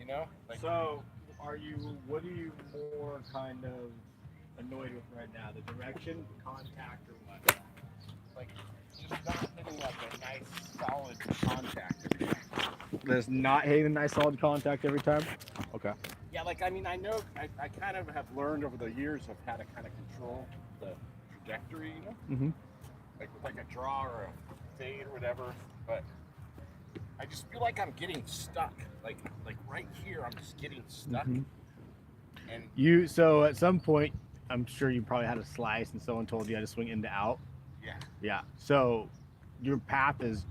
know? Like, So, what are you more kind of annoyed with right now? The direction, contact, or what? like just not hitting like a nice solid contact every time. There's not hitting a nice solid contact every time? Okay. Yeah, like I mean, I know I kind of have learned over the years of how to kind of control the trajectory, you know, Mm-hmm. like with like a draw or a fade or whatever. But I just feel like I'm getting stuck. Like right here, I'm just getting stuck. Mm-hmm. And So at some point, I'm sure you probably had a slice and someone told you how to swing in to out. yeah, Yeah. So your path is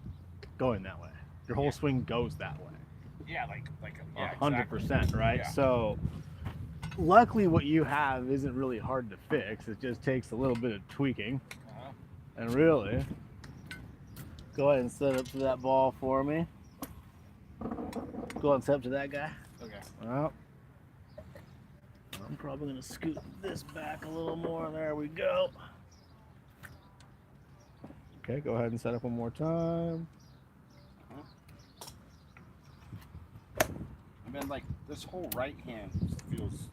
going that way. Your whole yeah, swing goes that way. yeah, exactly. 100%, right? Yeah. So luckily what you have isn't really hard to fix. It just takes a little bit of tweaking. Uh-huh. And really, go ahead and set up to that ball for me. Go ahead and set up to that guy. Okay. Well, I'm probably going to scoot this back a little more. There we go. Okay, go ahead and set up one more time. And then like this whole right hand feels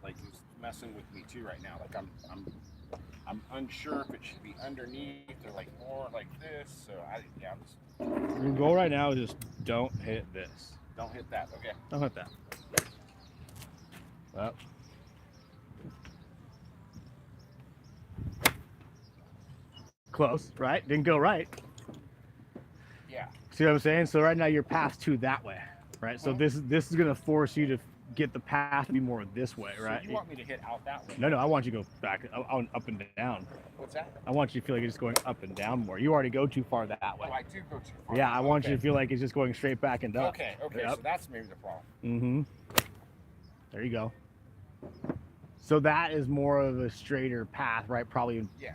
like it's messing with me too right now. Like I'm unsure if it should be underneath or like more like this. So I'm just, Your goal right now is just don't hit this. don't hit that. Okay. Don't hit that. Well. Close, right? Didn't go right. Yeah. See what I'm saying? So right now you're past two that way, right? So this is gonna force you to get the path to be more this way, right? So you want me to hit out that way? No, I want you to go back, up and down. What's that? I want you to feel like it's just going up and down more. You already go too far that way. Oh, I do go too far. Yeah, I want Okay. you to feel like it's just going straight back and up. Okay. Yep. So that's maybe the problem. Mm-hmm. There you go. So that is more of a straighter path, right? Probably Yeah.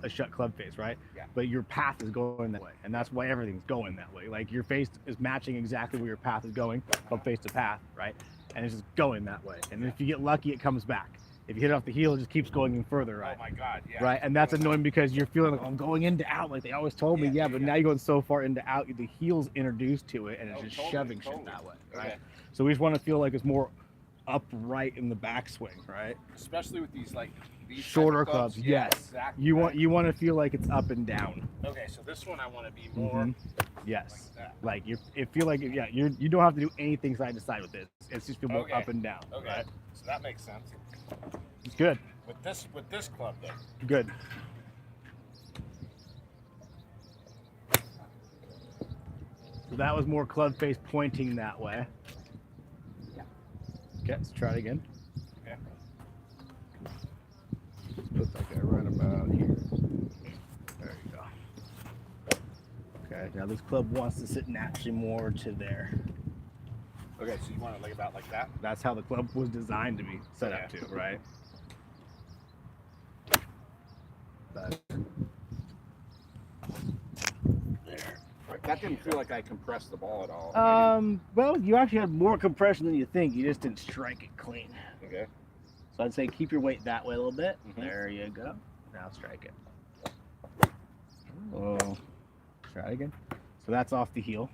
a shut club face, right? Yeah. But your path is going that way, and that's why everything's going that way. Like your face is matching exactly where your path is going, club face to path, right? And it's just going that way. And if you get lucky, it comes back. If you hit it off the heel, it just keeps going in further, right? Oh my God. Yeah. Right, and that's annoying because you're feeling like, oh, I'm going into out, like they always told me, Yeah, but yeah. now you're going so far into out, the heel's introduced to it, and it's Oh, just totally, shoving totally. shit that way, right? Okay. So we just want to feel like it's more upright in the backswing, right? Especially with these like these Shorter type of clubs, Yeah, yes. Exactly. You right. want to feel like it's up and down. Okay. So this one I want to be more Mhm. Yes. like that. Like you feel like you don't have to do anything side to side with this. It's just feel more Okay. up and down. Okay. Right? So that makes sense. It's good. With this club though. Good. So that was more club face pointing that way. Yeah. Okay, let's try it again. Okay. Put that guy right about here. There you go. Okay, now this club wants to sit naturally more to there. Okay. So you want it like about like that? That's how the club was designed to be set up to, right? But there. That didn't feel like I compressed the ball at all. Well, you actually had more compression than you think. You just didn't strike it clean. Okay. So I'd say keep your weight that way a little bit. Mhm. There you go. Now strike it. Oh, try again. So that's off the heel.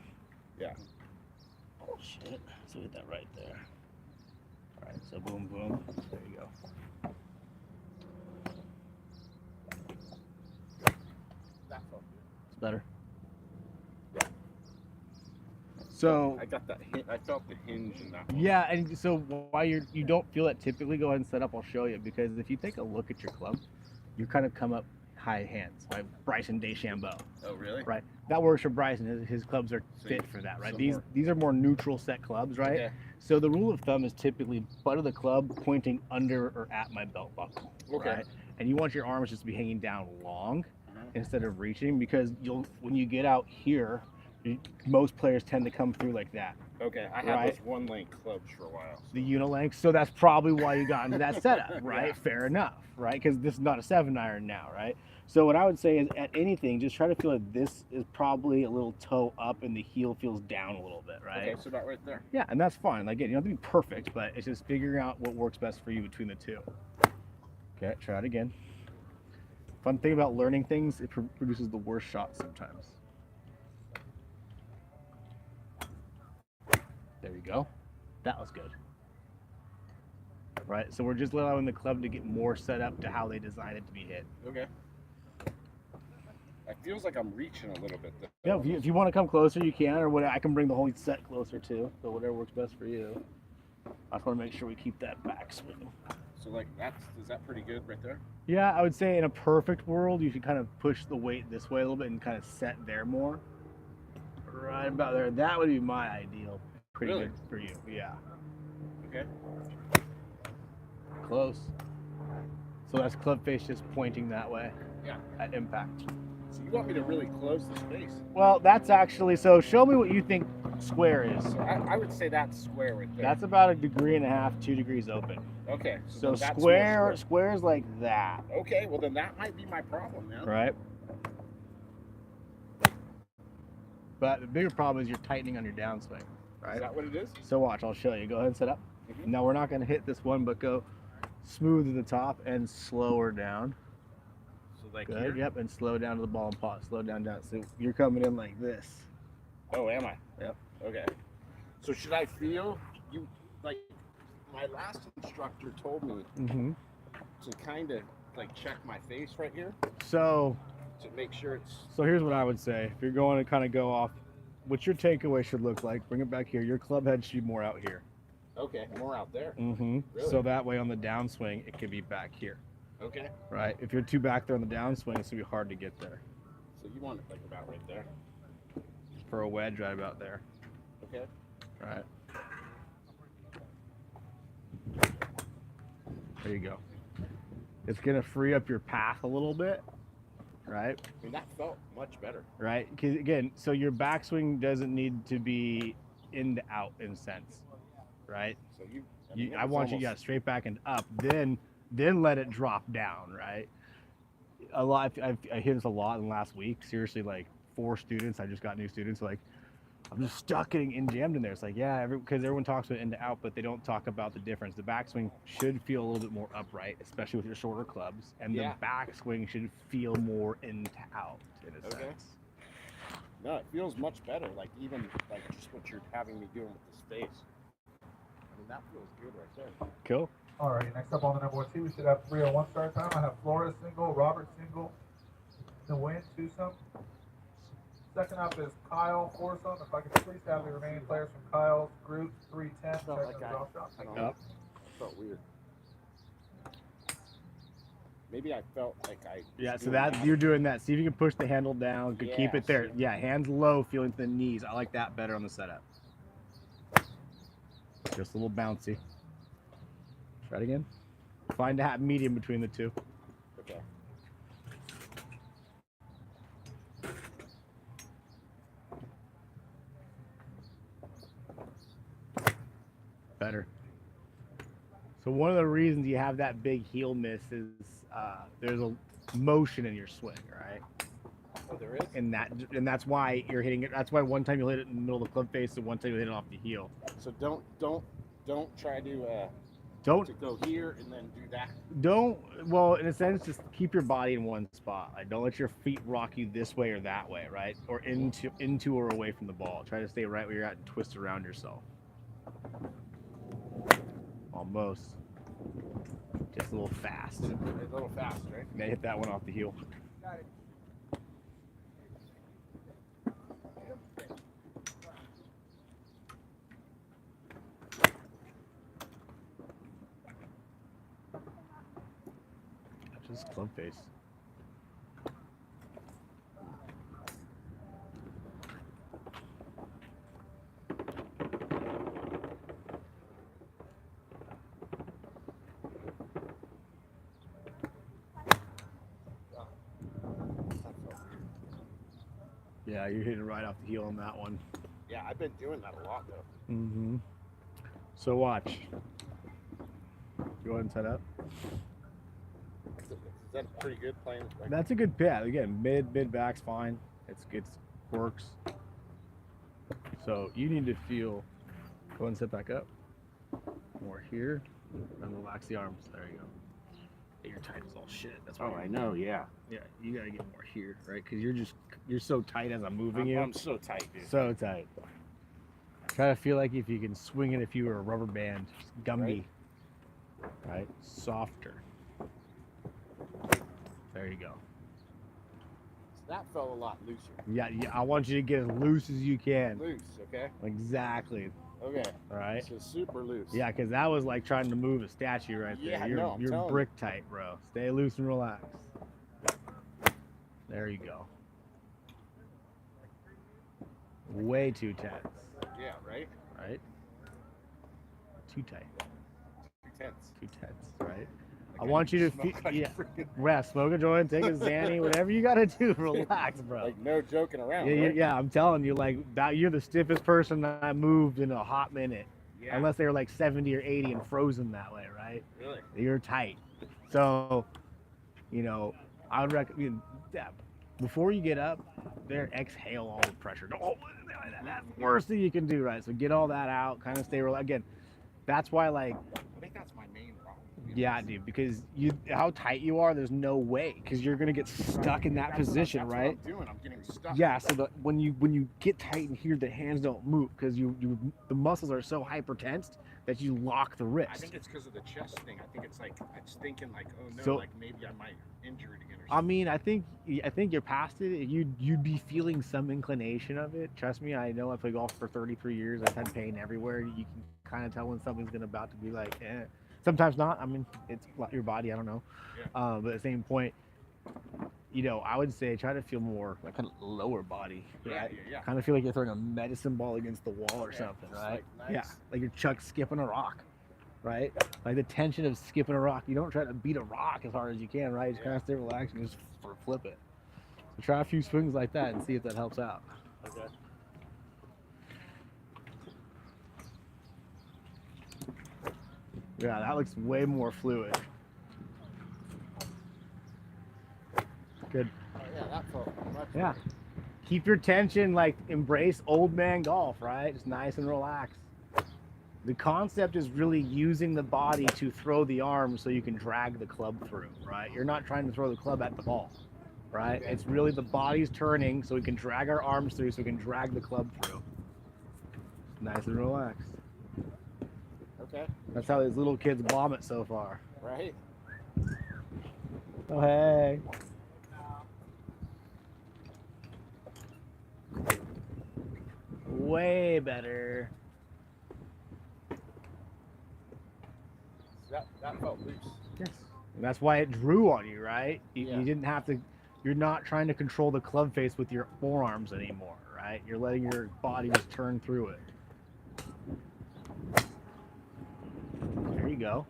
Yeah. Oh shit. So hit that right there. All right. So boom, boom. There you go. That felt good. It's better. Yeah. So I got that. I felt the hinge in that one. yeah, and so why you don't feel it typically, go ahead and set up. I'll show you, because if you take a look at your club, you kind of come up high hands, like Bryson DeChambeau, Oh really? right? That works for Bryson. His clubs are So fit for that, right? so These are more neutral set clubs, right? Okay. So the rule of thumb is typically butt of the club pointing under or at my belt buckle, Okay. right? And you want your arms just to be hanging down long Uh-huh. instead of reaching, because when you get out here, most players tend to come through like that. Okay. I had Right. those one length clubs for a while. The unilink, so that's probably why you got into that setup, right? Yeah. Fair enough, right? Because this is not a 7-iron now, right? So what I would say is, at anything, just try to feel like this is probably a little toe up and the heel feels down a little bit, right? Okay. So about right there. Yeah, and that's fine. Like, again, you don't have to be perfect, but it's just figuring out what works best for you between the two. Okay, try it again. Fun thing about learning things, it produces the worst shots sometimes. There you go. That was good. Right, so we're just allowing the club to get more set up to how they designed it to be hit. Okay. It feels like I'm reaching a little bit. Though. Yeah, if you want to come closer, you can, or what? I can bring the whole set closer too. So whatever works best for you. I just want to make sure we keep that backswing. So like is that pretty good right there? Yeah, I would say in a perfect world, you should kind of push the weight this way a little bit and kind of set there more. Right about there. That would be my ideal. Pretty Really? good for you. Yeah. Okay. Close. So that's club face just pointing that way. Yeah. At impact. So you want me to really close the space? Well, that's actually, so show me what you think square is. So I would say that's square right there. That's about 1.5 degrees, 2 degrees open. Okay. So then that's square is like that. Okay, well then that might be my problem now. Right? But the bigger problem is you're tightening on your downswing. Right? Is that what it is? So watch, I'll show you. Go ahead and set up. Mm-hmm. Now we're not going to hit this one, but go smooth to the top and slower down. So like Good. here? Yep, and slow down to the ball and pause. Slow down. So you're coming in like this. Oh, am I? Yep. Okay. So should I feel you like my last instructor told me Mm-hmm. to kind of like check my face right here So to make sure it's here's what I would say. If you're going to kind of go off, what your takeaway should look like, bring it back here. Your club head should be more out here. okay, more out there. Mm-hmm. Really? So that way on the downswing, it could be back here. Okay. Right? If you're too back there on the downswing, it's going to be hard to get there. So you want it like about right there. For a wedge, right about there. Okay. Right. There you go. It's going to free up your path a little bit. Right? I mean that felt much better. Right? 'Cause again, so your backswing doesn't need to be in to out in a sense. Right? So I want you to get straight back and up, then let it drop down, right? A lot. I hear this a lot in the last week. Seriously, like 4 students. I just got new students. Like, I'm just stuck getting in jammed in there. It's like, yeah, because everyone talks about in to out, but they don't talk about the difference. The backswing should feel a little bit more upright, especially with your shorter clubs, and Yeah. the backswing should feel more in to out in a Okay. sense. No, it feels much better. Like even like just what you're having me doing with the space. I mean that feels good right there. Cool. All right, next up on the number 1 tee, we should have 3:01 start time. I have Flores single, Robert single, the win, twosome. Second up is Kyle foursome. If I could please have the remaining players from Kyle's group 310. Felt Check like the I drop shot. don't know. Felt weird. Maybe I felt like I. Yeah, so that you're doing that. See if you can push the handle down. Keep Yeah, it there. see. Yeah, hands low, feeling to the knees. I like that better on the setup. Just a little bouncy. Try it again. Find that medium between the two. Okay. Better. So one of the reasons you have that big heel miss is there's a motion in your swing, right? Oh, there is. And that's why you're hitting it. That's why one time you'll hit it in the middle of the club face, and one time you hit it off the heel. So don't try to Don't go here and then do that. well, in a sense, just keep your body in one spot. Like, don't let your feet rock you this way or that way, right? Or into or away from the ball. Try to stay right where you're at and twist around yourself. Almost. Just a little fast. A little fast, right? May hit that one off the heel. Got it. Just club face. Yeah, you're hitting right off the heel on that one. Yeah, I've been doing that a lot though. Mm-hmm. So watch. Go ahead and set up. Is that pretty good playing? Like, That's a good pad. Again, mid back's fine. It's works. So you need to feel. Go ahead and sit back up. More here, and relax the arms. There you go. Hey, you're tight as all shit. That's why. oh, I know. Yeah. Yeah, you gotta get more here, right? Because you're so tight as I'm moving you. I'm so tight, dude. So tight. Try to feel like if you can swing it if you were a rubber band, just Gumby. Right? Softer. There you go. So that felt a lot looser. Yeah, I want you to get as loose as you can. Loose, okay? Exactly. Okay. All right. So super loose. Yeah, because that was like trying to move a statue right there. Yeah, You're, no, I'm you're telling brick tight, bro. Stay loose and relax. There you go. Way too tense. Yeah, right? Right? Too tight. Too tense. Too tense, right? Like I want you to smoke feel, like yeah, freaking- rest, smoke a joint, take a Xanny, whatever you gotta do, relax, bro. Like no joking around. Yeah, right? I'm telling you, like that, you're the stiffest person that I moved in a hot minute, Yeah. unless they were like 70 or 80 and frozen that way, right? Really? You're tight. So, you know, I would recommend that before you get up, there, exhale all the pressure. Oh, that's the worst thing you can do, right? So get all that out, kind of stay relaxed. Again, that's why, like, I think that's my main problem. yeah, dude, because how tight you are, there's no way, because you're gonna get stuck in that That's position, what right? I'm doing. I'm getting stuck. Yeah, so when you get tight in here, the hands don't move because the muscles are so hypertensed that you lock the wrist. I think it's because of the chest thing. I think it's like I'm just thinking like, oh no, So- like maybe I might injure it again or I something. mean, I think you're past it. You'd be feeling some inclination of it. Trust me, I know. I played golf for 33 years. I've had pain everywhere. You can kind of tell when something's about to be like, eh. Sometimes not. I mean, it's your body. I don't know. Yeah. But at the same point, you know, I would say try to feel more like kind of lower body. Yeah, Right? yeah. Kind of feel like you're throwing a medicine ball against the wall or Yeah, something, just right? like Yeah, nice. like you're skipping a rock, right? Like the tension of skipping a rock. You don't try to beat a rock as hard as you can, right? Just kind of stay relaxed and just flip it. So try a few swings like that and see if that helps out. Okay. Yeah, that looks way more fluid. Good. Oh, yeah, that felt much Yeah. better. Keep your tension, like embrace old man golf, right? Just nice and relaxed. The concept is really using the body to throw the arm so you can drag the club through, right? You're not trying to throw the club at the ball, right? Okay. It's really the body's turning so we can drag our arms through so we can drag the club through. Nice and relaxed. Okay. That's how these little kids bomb it so far. Right. Oh, hey. Way better. That felt loose. Yes. And that's why it drew on you, right? Yeah. You didn't have to, you're not trying to control the club face with your forearms anymore, right? You're letting your body just turn through it. There you go.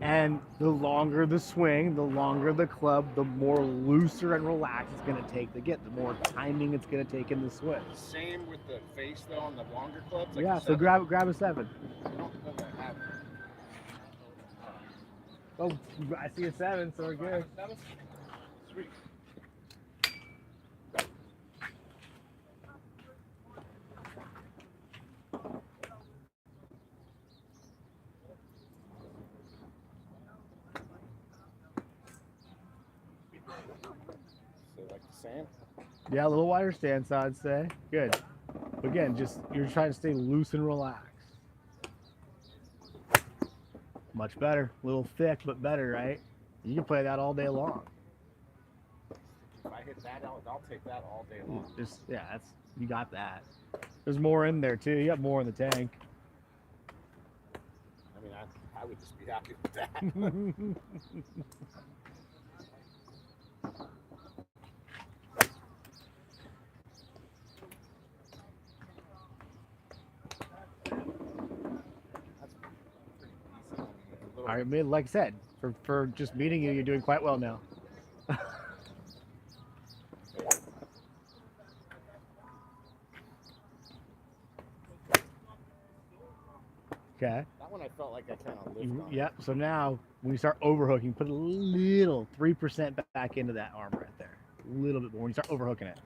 And the longer the swing, the longer the club, the more looser and relaxed it's going to take to get, the more timing it's going to take in the swing. Same with the face though on the longer clubs. Like Yeah, the so seven. grab a 7. I don't know that I have. Oh, I see a 7, so we're good. Sweet. So like the same. Yeah, a little wider stance, I'd say. Good. Again, just you're trying to stay loose and relaxed. Much better. A little thick, but better, right? You can play that all day long. If I hit that, I'll take that all day long. Just you got that. There's more in there too. You got more in the tank. I mean, I would just be happy with that. That's pretty easy. I mean, it's a little- I mean, like I said, for just meeting you, you're doing quite well now. Okay. That one I felt like I kind of lifted on. Yep. So now when you start overhooking, put a little 3% back into that arm right there. A little bit more. When you start overhooking it,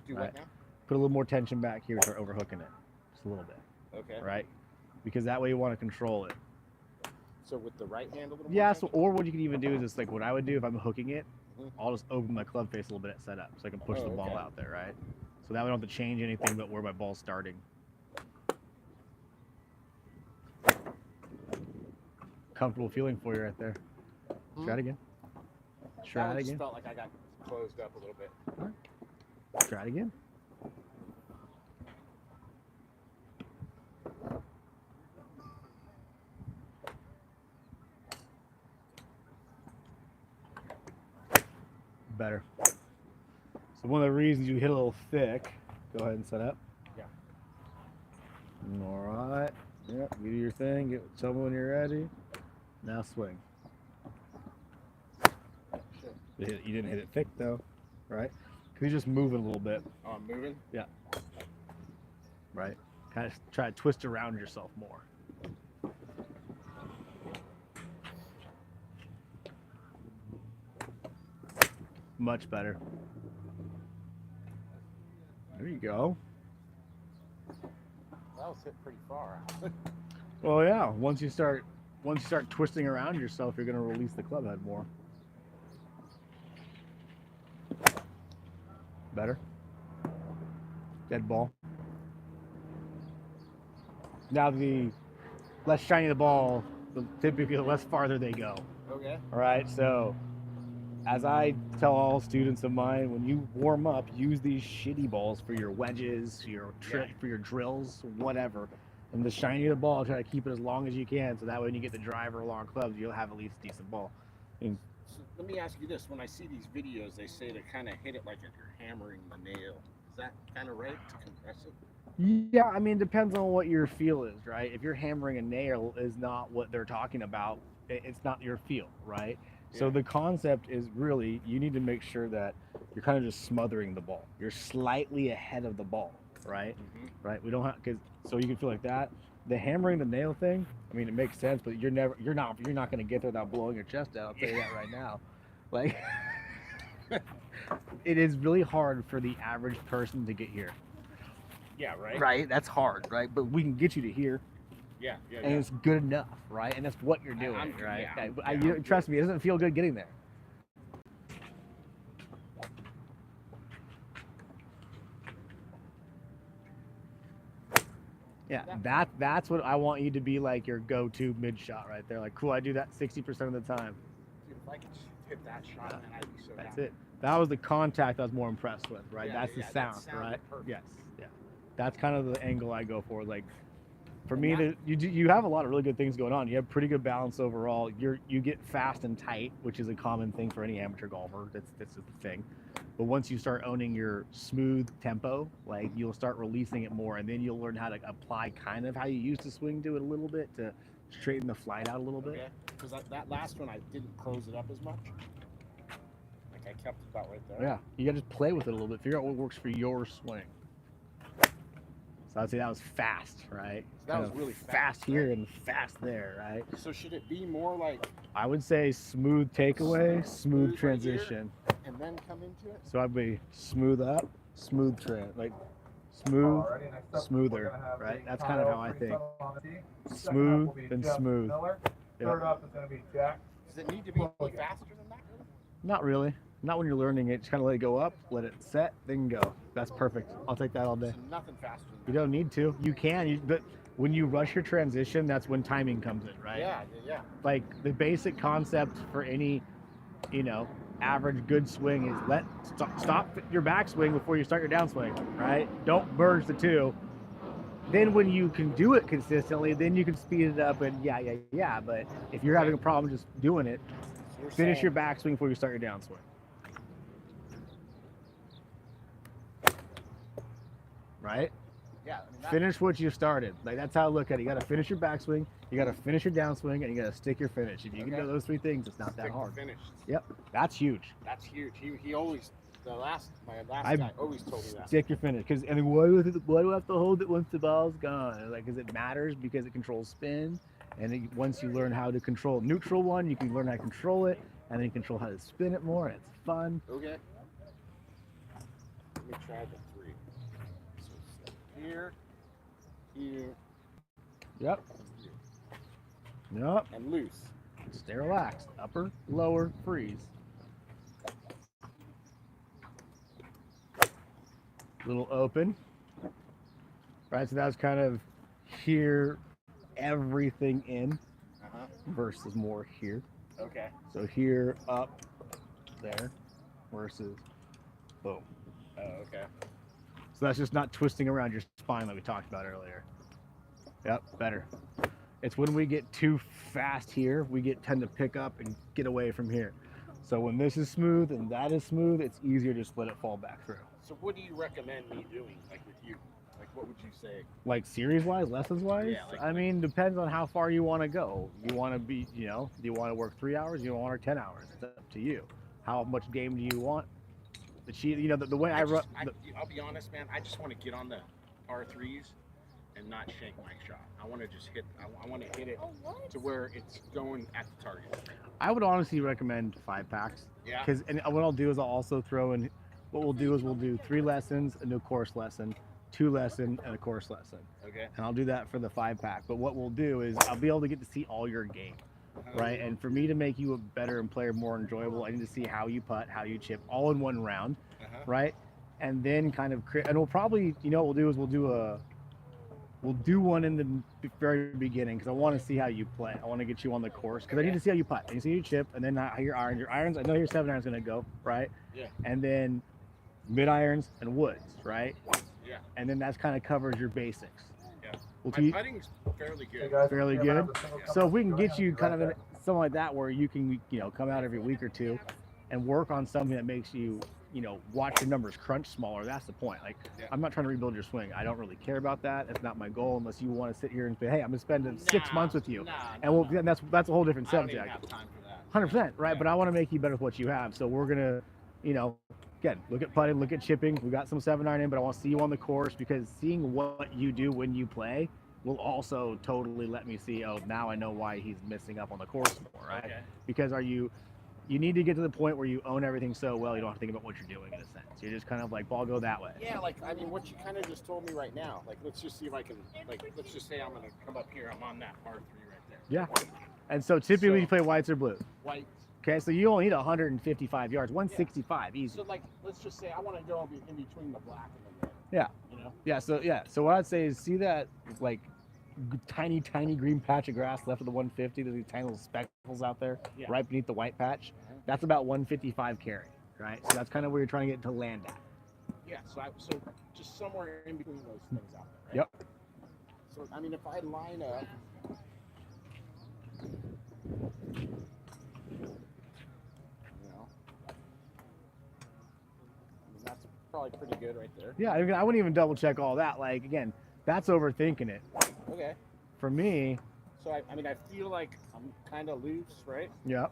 Do Right. what now? put a little more tension back here and start overhooking it. Just a little bit, Okay. right? Because that way you want to control it. So with the right hand a little more? Yeah. So, tension? or what you can even do is just like what I would do if I'm hooking it, Mhm. I'll just open my club face a little bit at setup so I can push Oh, the ball okay. out there, right? So that way I don't have to change anything but where my ball's starting. comfortable feeling for you right there. Try it again. Try That it one just again. felt like I got closed up a little bit. Try it again. Better. So one of the reasons you hit a little thick, go ahead and set up. Yeah. All right. Yep. You do your thing. Tell me when you're ready. Now swing. Shit. You didn't hit it thick though, right? Because you're just moving a little bit, Oh, I'm moving? Yeah. right? Kind of try to twist around yourself more. Much better. There you go. That was hit pretty far. Well, yeah. Once you start twisting around yourself, you're going to release the club head more. Better. Dead ball. Now the less shiny the ball, typically the less farther they go. Okay. All right. So, as I tell all students of mine, when you warm up, use these shitty balls for your wedges, your for your drills, whatever. And the shinier the ball, try to keep it as long as you can, so that way when you get the driver or long clubs, you'll have at least a decent ball. And So let me ask you this: when I see these videos, they say to kind of hit it like if you're hammering the nail. Is that kind of right to compress it? yeah, I mean, it depends on what your feel is, right? If you're hammering a nail is not what they're talking about, it's not your feel, right? So Yeah. the concept is really you need to make sure that you're kind of just smothering the ball. You're slightly ahead of the ball, right? Mm-hmm. Right? We don't have because so you can feel like that. The hammering the nail thing, I mean, it makes sense, but you're not going to get there without blowing your chest out. I'll tell you that right now. Like, it is really hard for the average person to get here. Yeah. Right. Right? That's hard, right? But we can get you to here. Yeah. Yeah. And Yeah. it's good enough, right? And that's what you're doing, right? Trust me, it doesn't feel good getting there. Yeah, that's what I want you to be like your go-to mid shot right there. Like, cool, I do that 60% of the time. Dude, if I could hit that shot, then I'd be so That's happy. it. That was the contact I was more impressed with, right? Yeah, That's the yeah, that sound, sounded right? perfect. Yes, yeah. That's kind of the angle I go for. Like, for And me, you have a lot of really good things going on. You have pretty good balance overall. You get fast and tight, which is a common thing for any amateur golfer. That's just the thing. But once you start owning your smooth tempo, like you'll start releasing it more, and then you'll learn how to apply kind of how you used to swing to it a little bit to straighten the flight out a little bit. Okay. Because that last one, I didn't close it up as much. Like I kept it about right there. Yeah, you gotta just play with it a little bit. Figure out what works for your swing. So I'd say that was fast, right? So that was really fast here and fast there, right? So should it be more like I would say smooth takeaway, smooth right transition. and then come into it? So I'd be smooth up, smooth like smooth, Alrighty, next up, we're smoother, gonna have right? the That's kind of Kyle how I free think. throw on the tee. Second up Smooth will be and Jeff smooth. Miller. Yep. Third up is going to be Jack. Does it need to be faster than that? Not really. Not when you're learning it. Just kind of let it go up, let it set, then go. That's perfect. I'll take that all day. So nothing faster than You that. don't need to. You can, but when you rush your transition, that's when timing comes in, right? Yeah. Like the basic concept for any, average good swing is stop your backswing before you start your downswing, right? Don't merge the two. Then when you can do it consistently, then you can speed it up and yeah. But if you're having a problem just doing it, So you're finish saying- your backswing before you start your downswing. Right? Yeah. I mean, that, Finish what you started. Like that's how I look at it. You got to finish your backswing, you got to finish your downswing, and you got to stick your finish. If you can Okay. do those three things, it's not stick that to hard. finish. Yep, that's huge. That's huge. He always my last I guy always told me that. Stick your finish, and then why do I have to hold it once the ball's gone? Like, because it matters because it controls spin, and once you learn how to control neutral one, you can learn how to control it, and then you control how to spin it more. And it's fun. Okay. Let me try the three. So it's here, Yep. here, Yep. and loose. Stay relaxed. Upper, lower, freeze. Little open. Right, so that was kind of here, everything in. Uh-huh. versus more here. Okay. So here, up, there, versus boom. Oh, okay. So that's just not twisting around your spine like we talked about earlier. Yep, better. It's when we get too fast here, we tend to pick up and get away from here. So when this is smooth and that is smooth, it's easier to just let it fall back through. So what do you recommend me doing, like with you? Like what would you say? Like series-wise, lessons-wise? Yeah, like- I mean, depends on how far you want to go. You want to be, do you want to work 3 hours? You want to work 10 hours? It's up to you. How much game do you want? The way I run. I'll be honest, man. I just want to get on the R3s and not shank my shot. I want to just hit. I want to hit it to where it's going at the target. I would honestly recommend 5-packs. Yeah. And what I'll do is I'll also throw in. What we'll do is we'll do 3 lessons, a new course lesson, 2 lesson, and a course lesson. Okay. And I'll do that for the 5-pack. But what we'll do is I'll be able to get to see all your game. Right, and for me to make you a better and player more enjoyable, I need to see how you putt, how you chip, all in one round, right? And then kind of create. And we'll probably, what we'll do is we'll do one in the very beginning because I want to see how you play. I want to get you on the course because I need to see how you putt. I need to see you chip, and then how your irons. Your irons, I know your 7-iron's going to go, right? Yeah. And then mid irons and woods, right? Yeah. And then that's kind of covers your basics. Yeah. We'll My putting's fairly Hey good. guys, Fairly yeah, I'm gonna good. have the single So if come we can up, get you right kind of in there. something like that where you can, come out every week or two and work on something that makes you, watch your numbers crunch smaller, that's the point. Like, Yeah. I'm not trying to rebuild your swing. I don't really care about that. It's not my goal unless you want to sit here and say, hey, I'm going to spend 6 months with you. And that's a whole different I don't even subject. have time for that. 100%, right? Yeah. But I want to make you better with what you have. So we're going to, again, look at putting, look at chipping. We got some 7-iron in, but I want to see you on the course because seeing what you do when you play will also totally let me see, oh, now I know why he's missing up on the course more, right? Okay. Because you need to get to the point where you own everything so well you don't have to think about what you're doing in a sense. You're just kind of like, ball go that way. Yeah, like I mean, what you kind of just told me right now. Like, let's just see if I can. Like, let's just say I'm gonna come up here. I'm on that R3 right there. Yeah. And so typically So- you play whites or blues. White. Okay, so you only need 155 yards, 165, easy. So like, let's just say I want to go in between the black and the red. Yeah. You know. So what I'd say is see that like tiny green patch of grass left of the 150. There's these tiny little speckles out there Yeah. right beneath the white patch. That's about 155 carry, right? So that's kind of where you're trying to get to land at. Yeah. So just somewhere in between those things out there. Right? Yep. So I mean, if I line up. You know. I mean, that's probably pretty good right there. Yeah, I wouldn't even double check all that. Like again, that's overthinking it. Okay. For me, So I mean, I feel like I'm kind of loose, right? yeah.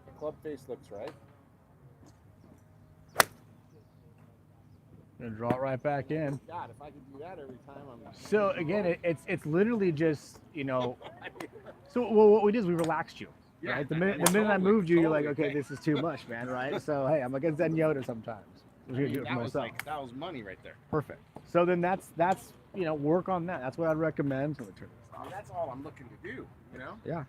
The club face looks right. Gonna draw it right back in. God, if I could do that every time, I'm. So again, it's literally just So what we did is we relaxed you. Yeah, Right. The I minute mean, I totally, moved you, you're like, totally. okay, this is too much, man. Right. So hey, I'm like a Zen Yoda sometimes. I'm I gonna mean, do it for that was myself. like that was money right there. Perfect. So then that's work on that. That's what I'd recommend. Let me turn this I off. mean, that's all I'm looking to do, you know. Yeah.